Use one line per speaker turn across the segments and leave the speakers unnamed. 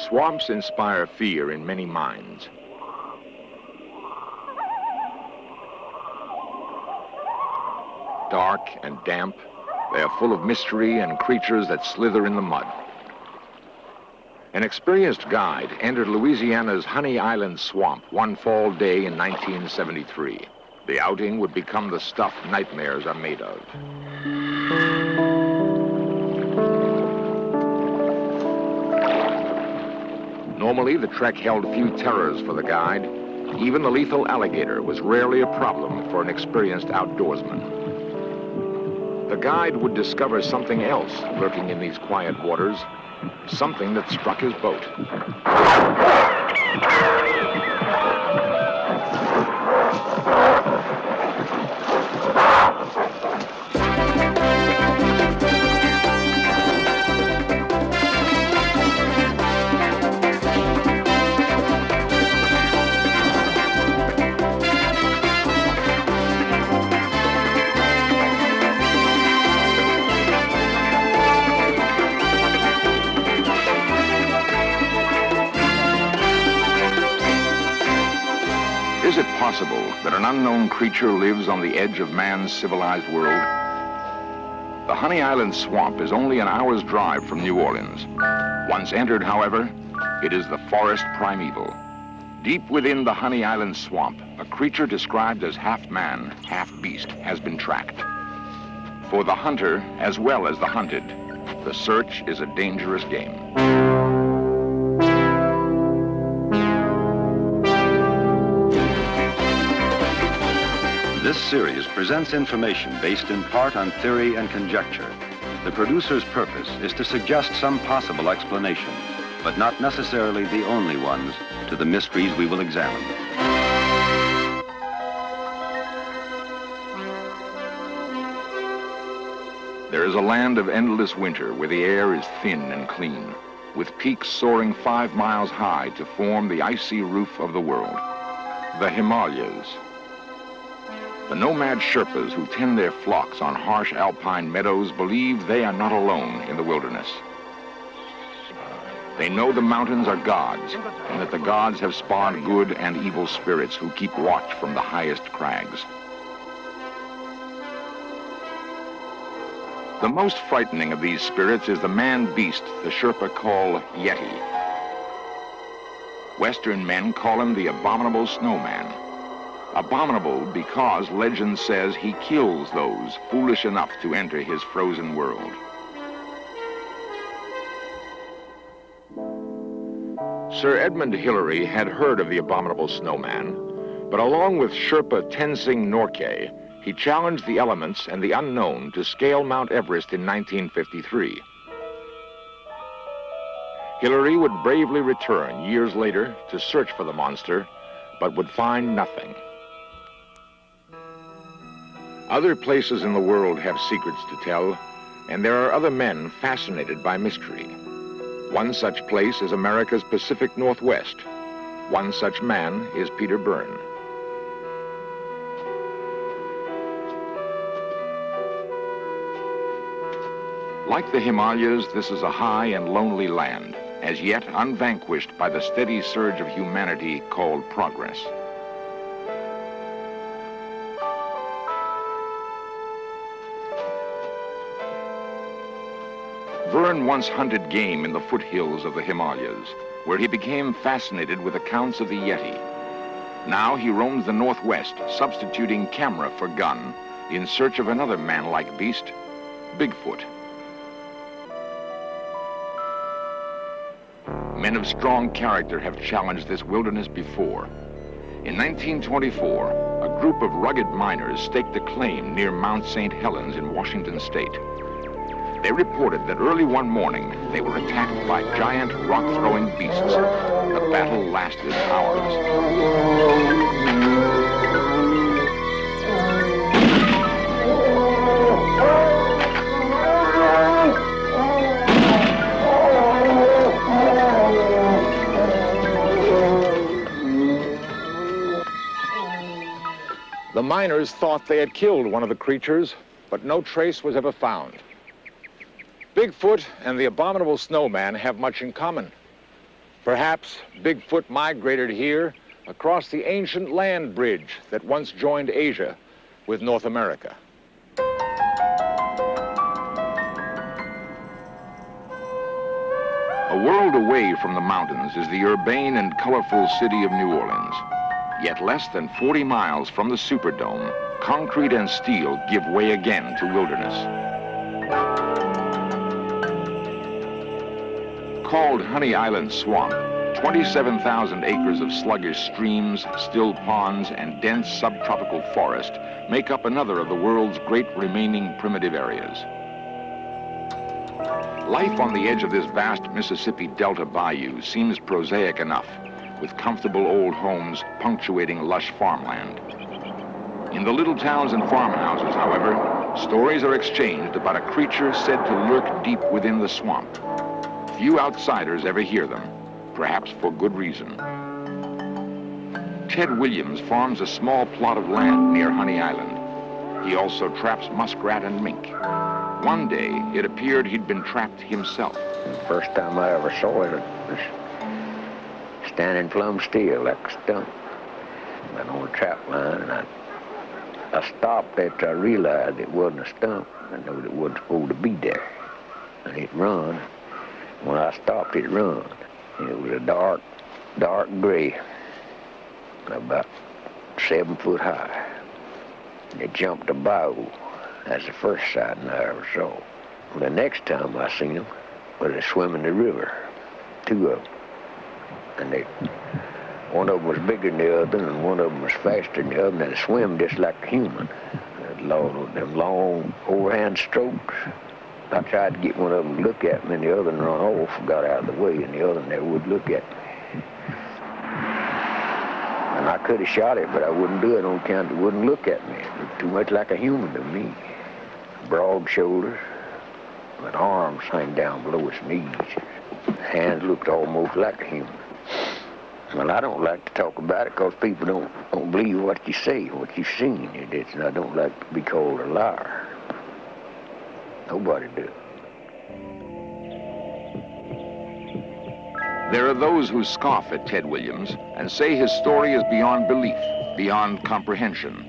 Swamps inspire fear in many minds. Dark and damp, they are full of mystery and creatures that slither in the mud. An experienced guide entered Louisiana's Honey Island swamp one fall day in 1973. The outing would become the stuff nightmares are made of. Normally, the trek held few terrors for the guide. Even the lethal alligator was rarely a problem for an experienced outdoorsman. The guide would discover something else lurking in these quiet waters, something that struck his boat. Is it possible that an unknown creature lives on the edge of man's civilized world? The Honey Island swamp is only an hour's drive from New Orleans. Once entered, however, it is the forest primeval. Deep within the Honey Island swamp, a creature described as half man, half beast has been tracked. For the hunter, as well as the hunted, the search is a dangerous game.
This series presents information based in part on theory and conjecture. The producer's purpose is to suggest some possible explanations, but not necessarily the only ones, to the mysteries we will examine.
There is a land of endless winter where the air is thin and clean, with peaks soaring 5 miles high to form the icy roof of the world. The Himalayas. The nomad Sherpas who tend their flocks on harsh alpine meadows believe they are not alone in the wilderness. They know the mountains are gods, and that the gods have spawned good and evil spirits who keep watch from the highest crags. The most frightening of these spirits is the man-beast the Sherpa call Yeti. Western men call him the abominable snowman. Abominable because legend says he kills those foolish enough to enter his frozen world. Sir Edmund Hillary had heard of the abominable snowman, but along with Sherpa Tenzing Norgay, he challenged the elements and the unknown to scale Mount Everest in 1953. Hillary would bravely return years later to search for the monster, but would find nothing. Other places in the world have secrets to tell, and there are other men fascinated by mystery. One such place is America's Pacific Northwest. One such man is Peter Byrne. Like the Himalayas, this is a high and lonely land, as yet unvanquished by the steady surge of humanity called progress. Byrne once hunted game in the foothills of the Himalayas, where he became fascinated with accounts of the Yeti. Now he roams the Northwest, substituting camera for gun, in search of another man-like beast, Bigfoot. Men of strong character have challenged this wilderness before. In 1924, a group of rugged miners staked a claim near Mount St. Helens in Washington state. They reported that early one morning, they were attacked by giant rock-throwing beasts. The battle lasted hours. The miners thought they had killed one of the creatures, but no trace was ever found. Bigfoot and the abominable snowman have much in common.
Perhaps Bigfoot migrated here across the ancient land bridge that once joined Asia with North America.
A world away from the mountains is the urbane and colorful city of New Orleans. Yet less than 40 miles from the Superdome, concrete and steel give way again to wilderness. Called Honey Island Swamp, 27,000 acres of sluggish streams, still ponds, and dense subtropical forest make up another of the world's great remaining primitive areas. Life on the edge of this vast Mississippi Delta bayou seems prosaic enough, with comfortable old homes punctuating lush farmland. In the little towns and farmhouses, however, stories are exchanged about a creature said to lurk deep within the swamp. Few outsiders ever hear them, perhaps for good reason. Ted Williams farms a small plot of land near Honey Island. He also traps muskrat and mink. One day, it appeared he'd been trapped himself.
The first time I ever saw it was standing plumb still like a stump. Went on a trap line, and I stopped after I realized it wasn't a stump. I knew it wasn't supposed to be there. And it run. When I stopped, it run. And it was a dark gray, about 7 foot high. And it jumped a bayou. That's the first sighting I ever saw. Well, the next time I seen them was they swimming the river, 2 of them. And one of them was bigger than the other, and one of them was faster than the other, and they swim just like a human. Them long overhand strokes. I tried to get one of them to look at me, and the other one run off and got out of the way, and the other one never would look at me. And I could have shot it, but I wouldn't do it on account it wouldn't look at me. It looked too much like a human to me. Broad shoulders, with arms hang down below its knees. Hands looked almost like a human. Well, I don't like to talk about it because people don't believe what you say, what you've seen. And I don't like to be called a liar. Nobody does.
There are those who scoff at Ted Williams and say his story is beyond belief, beyond comprehension.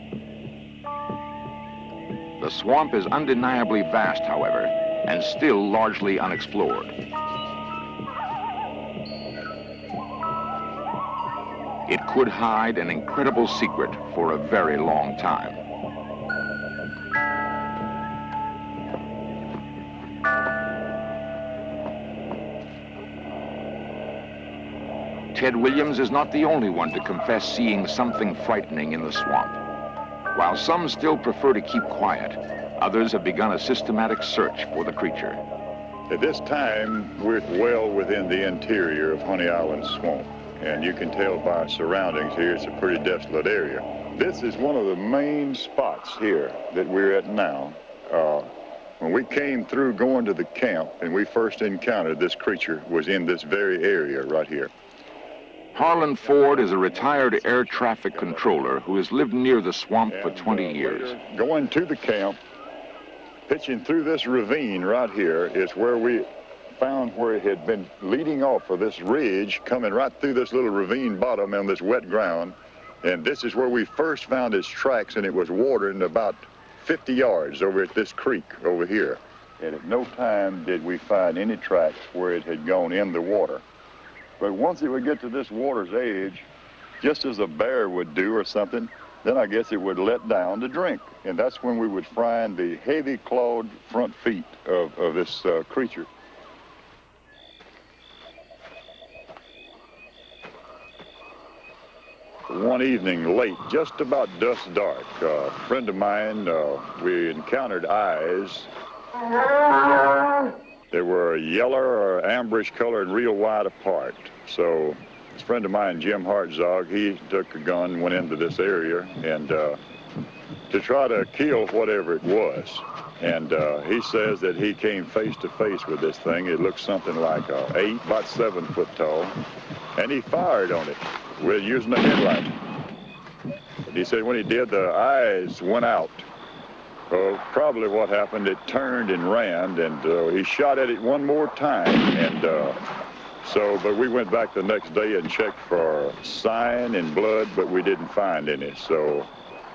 The swamp is undeniably vast, however, and still largely unexplored. It could hide an incredible secret for a very long time. Ted Williams is not the only one to confess seeing something frightening in the swamp. While some still prefer to keep quiet, others have begun a systematic search for the creature.
At this time, we're well within the interior of Honey Island Swamp, and you can tell by our surroundings here, it's a pretty desolate area. This is one of the main spots here that we're at now. When we came through going to the camp and we first encountered this creature was in this very area right here.
Harlan Ford is a retired air traffic controller who has lived near the swamp for 20 years.
Going to the camp, pitching through this ravine right here is where we found where it had been leading off of this ridge, coming right through this little ravine bottom on this wet ground. And this is where we first found its tracks, and it was watering about 50 yards over at this creek over here. And at no time did we find any tracks where it had gone in the water. But once it would get to this water's edge, just as a bear would do or something, then I guess it would let down to drink. And that's when we would find the heavy clawed front feet of this creature. One evening late, just about dusk dark, a friend of mine, we encountered eyes. They were yellow or amberish color and real wide apart. So this friend of mine, Jim Hartzog, he took a gun, went into this area and to try to kill whatever it was. And he says that he came face to face with this thing. It looked something like about 7 foot tall. And he fired on it with using a headlight. But he said when he did, the eyes went out. Well, probably what happened, it turned and ran, and he shot at it one more time, and So, but we went back the next day and checked for sign and blood, but we didn't find any. So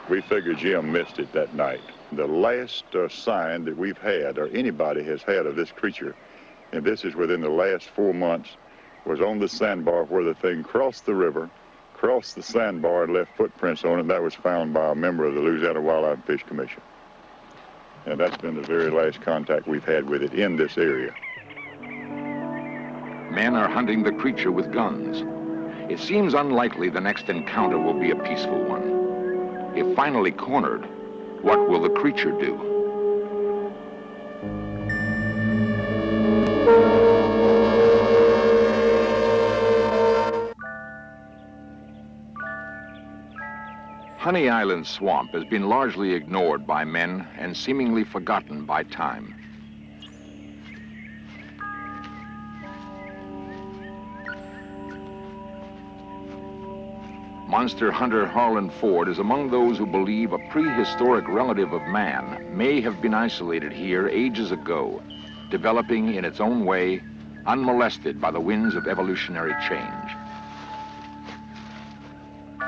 we figured Jim missed it that night. The last sign that we've had, or anybody has had, of this creature, and this is within the last 4 months, was on the sandbar where the thing crossed the river, crossed the sandbar, and left footprints on it. That was found by a member of the Louisiana Wildlife and Fish Commission. And that's been the very last contact we've had with it in this area.
Men are hunting the creature with guns. It seems unlikely the next encounter will be a peaceful one. If finally cornered, what will the creature do? Honey Island Swamp has been largely ignored by men and seemingly forgotten by time. Monster hunter Harlan Ford is among those who believe a prehistoric relative of man may have been isolated here ages ago, developing in its own way, unmolested by the winds of evolutionary change.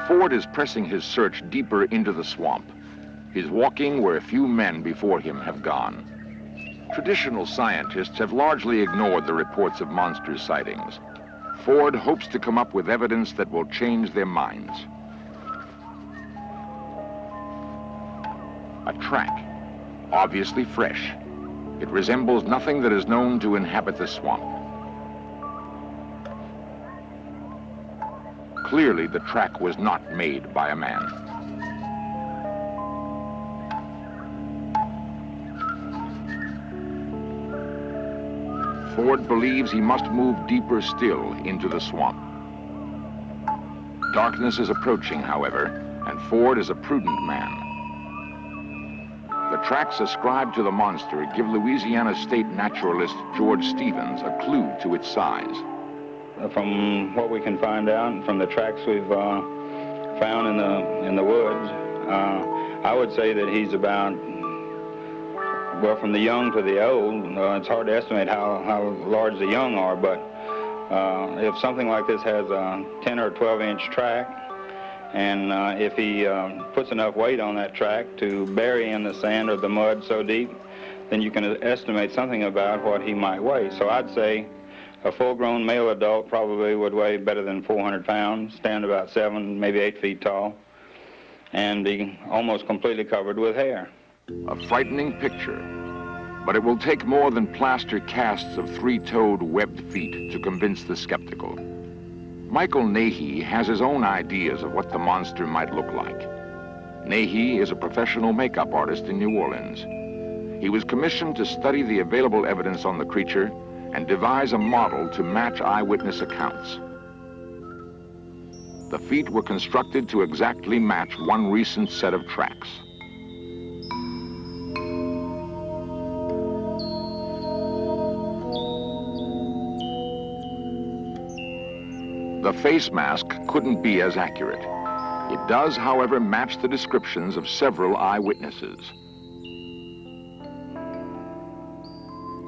Ford is pressing his search deeper into the swamp. He's walking where a few men before him have gone. Traditional scientists have largely ignored the reports of monster sightings. Ford hopes to come up with evidence that will change their minds. A track, obviously fresh. It resembles nothing that is known to inhabit the swamp. Clearly, the track was not made by a man. Ford believes he must move deeper still into the swamp. Darkness is approaching, however, and Ford is a prudent man. The tracks ascribed to the monster give Louisiana state naturalist George Stevens a clue to its size.
From what we can find out, from the tracks we've found in the woods, I would say that he's about, well, from the young to the old. It's hard to estimate how large the young are, but if something like this has a 10 or 12-inch track, and if he puts enough weight on that track to bury in the sand or the mud so deep, then you can estimate something about what he might weigh. So I'd say a full-grown male adult probably would weigh better than 400 pounds, stand about 7, maybe 8 feet tall, and be almost completely covered with hair.
A frightening picture, but it will take more than plaster casts of three-toed webbed feet to convince the skeptical. Michael Nahey has his own ideas of what the monster might look like. Nahey is a professional makeup artist in New Orleans. He was commissioned to study the available evidence on the creature and devise a model to match eyewitness accounts. The feet were constructed to exactly match one recent set of tracks. The face mask couldn't be as accurate. It does, however, match the descriptions of several eyewitnesses.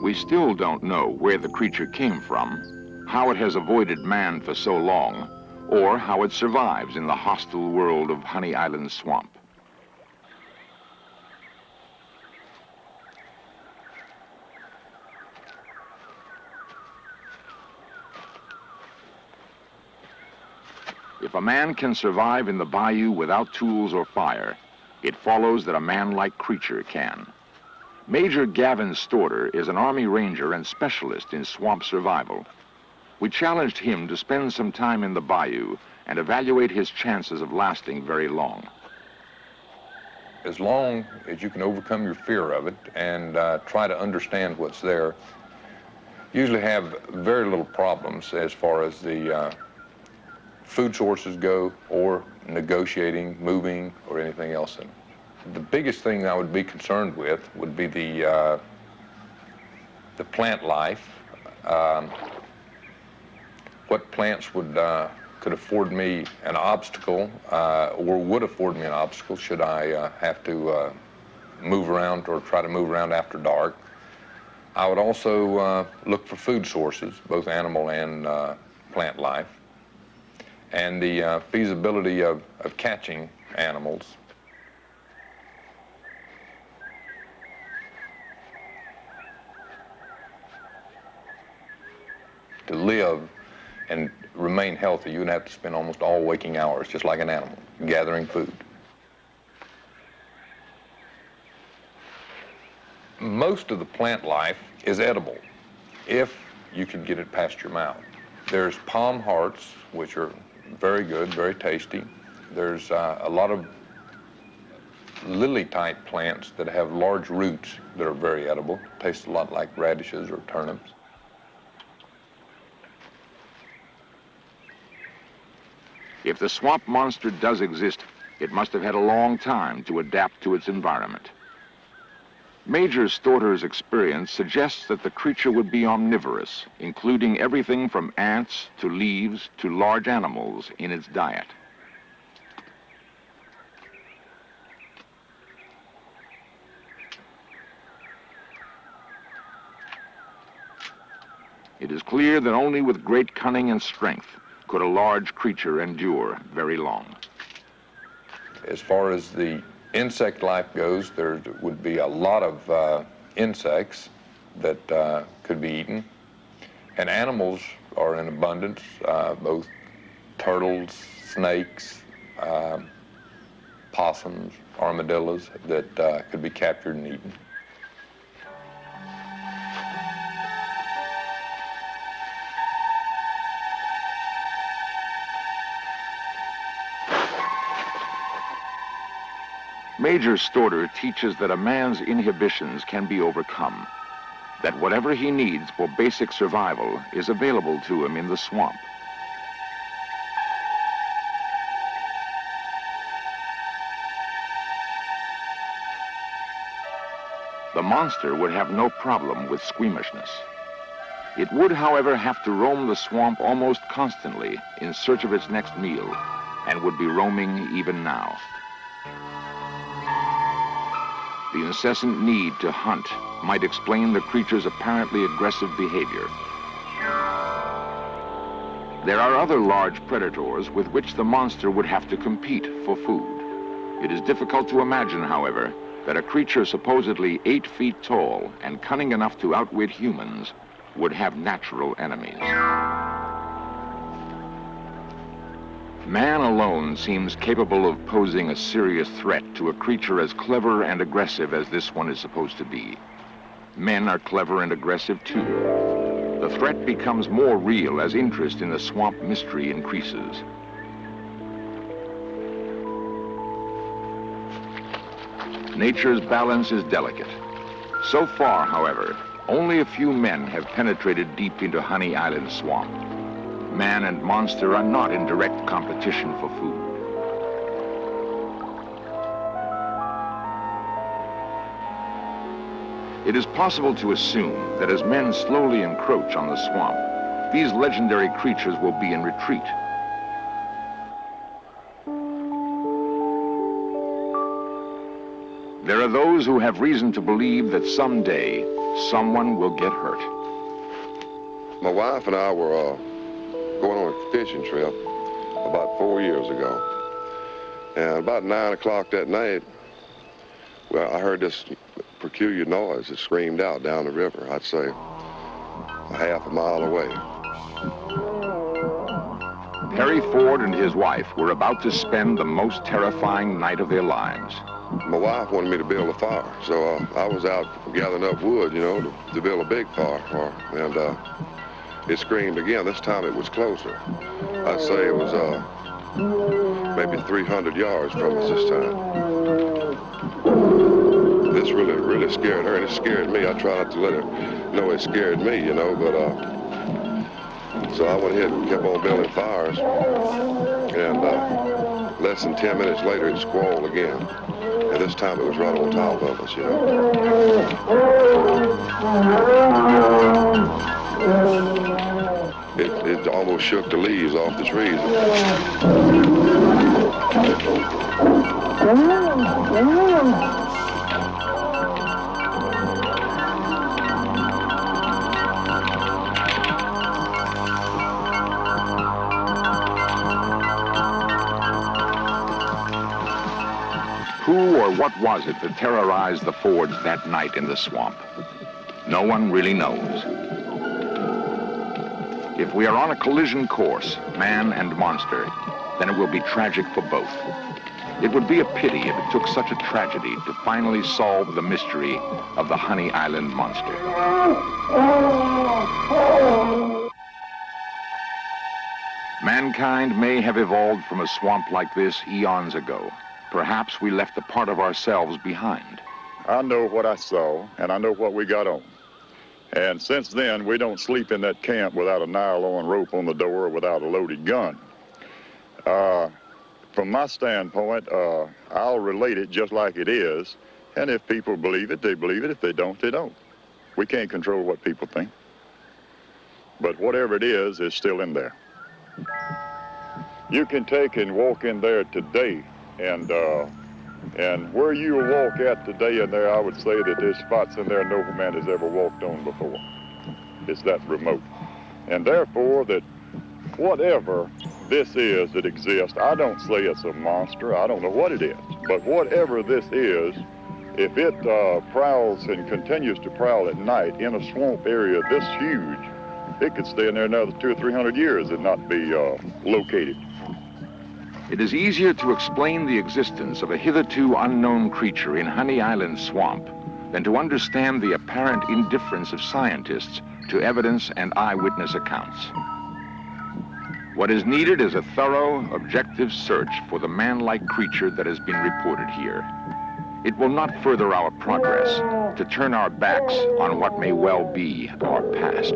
We still don't know where the creature came from, how it has avoided man for so long, or how it survives in the hostile world of Honey Island Swamp. If a man can survive in the bayou without tools or fire, it follows that a man-like creature can. Major Gavin Storter is an Army Ranger and specialist in swamp survival. We challenged him to spend some time in the bayou and evaluate his chances of lasting very long.
As long as you can overcome your fear of it and try to understand what's there, you usually have very little problems as far as the food sources go, or negotiating, moving, or anything else. And the biggest thing I would be concerned with would be the plant life. What plants would could afford me an obstacle, or would afford me an obstacle should I have to move around or try to move around after dark. I would also look for food sources, both animal and plant life, and the feasibility of catching animals. To live and remain healthy, you would have to spend almost all waking hours, just like an animal, gathering food. Most of the plant life is edible, if you can get it past your mouth. There's palm hearts, which are very good, very tasty. There's a lot of lily-type plants that have large roots that are very edible. Taste a lot like radishes or turnips.
If the swamp monster does exist, it must have had a long time to adapt to its environment. Major Storter's experience suggests that the creature would be omnivorous, including everything from ants to leaves to large animals in its diet. It is clear that only with great cunning and strength could a large creature endure very long.
As far as the insect life goes, there would be a lot of insects that could be eaten. And animals are in abundance, both turtles, snakes, possums, armadillos that could be captured and eaten.
Major Storter teaches that a man's inhibitions can be overcome, that whatever he needs for basic survival is available to him in the swamp. The monster would have no problem with squeamishness. It would, however, have to roam the swamp almost constantly in search of its next meal, and would be roaming even now. The incessant need to hunt might explain the creature's apparently aggressive behavior. There are other large predators with which the monster would have to compete for food. It is difficult to imagine, however, that a creature supposedly 8 feet tall and cunning enough to outwit humans would have natural enemies. Man alone seems capable of posing a serious threat to a creature as clever and aggressive as this one is supposed to be. Men are clever and aggressive too. The threat becomes more real as interest in the swamp mystery increases. Nature's balance is delicate. So far, however, only a few men have penetrated deep into Honey Island swamp. Man and monster are not in direct competition for food. It is possible to assume that as men slowly encroach on the swamp, these legendary creatures will be in retreat. There are those who have reason to believe that someday someone will get hurt.
My wife and I were going on a fishing trip about 4 years ago. And about 9 o'clock that night, well, I heard this peculiar noise that screamed out down the river, I'd say a half a mile away.
Perry Ford and his wife were about to spend the most terrifying night of their lives.
My wife wanted me to build a fire, so I was out gathering up wood, you know, to build a big fire. And it screamed again. This time it was closer. I'd say it was maybe 300 yards from us this time. This really scared her, and it scared me. I tried not to let her know it scared me, you know, but so I went ahead and kept on building fires. And less than 10 minutes later, it squalled again. And this time it was right on top of us, you know. It almost shook the leaves off the trees.
Who or what was it that terrorized the Fords that night in the swamp? No one really knows. If we are on a collision course, man and monster, then it will be tragic for both. It would be a pity if it took such a tragedy to finally solve the mystery of the Honey Island monster. Mankind may have evolved from a swamp like this eons ago. Perhaps we left a part of ourselves behind.
I know what I saw, and I know what we got on. And since then, we don't sleep in that camp without a nylon rope on the door or without a loaded gun. From my standpoint, I'll relate it just like it is. And if people believe it, they believe it. If they don't, they don't. We can't control what people think. But whatever it is still in there. You can take and walk in there today, and where you walk at today in there, I would say that there's spots in there no man has ever walked on before. It's that remote. And therefore, that whatever this is that exists, I don't say it's a monster. I don't know what it is. But whatever this is, if it prowls and continues to prowl at night in a swamp area this huge, it could stay in there another 200 or 300 years and not be located.
It is easier to explain the existence of a hitherto unknown creature in Honey Island swamp than to understand the apparent indifference of scientists to evidence and eyewitness accounts. What is needed is a thorough, objective search for the man-like creature that has been reported here. It will not further our progress to turn our backs on what may well be our past.